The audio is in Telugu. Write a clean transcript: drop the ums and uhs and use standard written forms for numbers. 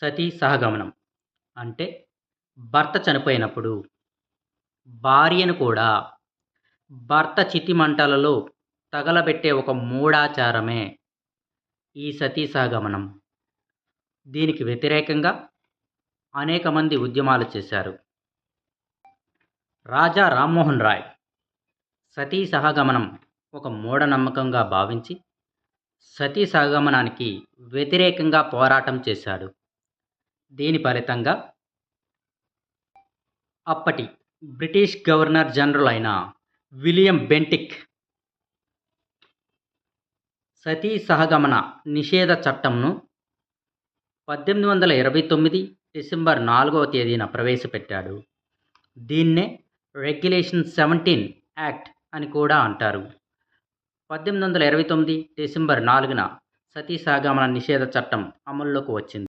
సతీ సహగమనం అంటే భర్త చనిపోయినప్పుడు భార్యను కూడా భర్త చితిమంటలలో తగలబెట్టే ఒక మూఢాచారమే ఈ సతీ సహగమనం. దీనికి వ్యతిరేకంగా అనేక మంది ఉద్యమాలు చేశారు. రాజా రామ్మోహన్ రాయ్ సతీ సహగమనం ఒక మూఢనమ్మకంగా భావించి సతీ సహగమనానికి వ్యతిరేకంగా పోరాటం చేశాడు. దీని ఫలితంగా అప్పటి బ్రిటిష్ గవర్నర్ జనరల్ అయిన విలియం బెంటిక్ సతీ సహగమన నిషేధ చట్టంను 1829 డిసెంబర్ 4వ తేదీన ప్రవేశపెట్టాడు. దీన్నే రెగ్యులేషన్ 17 యాక్ట్ అని కూడా అంటారు. 1829 డిసెంబర్ 4న సతీ సహగమన నిషేధ చట్టం అమల్లోకి వచ్చింది.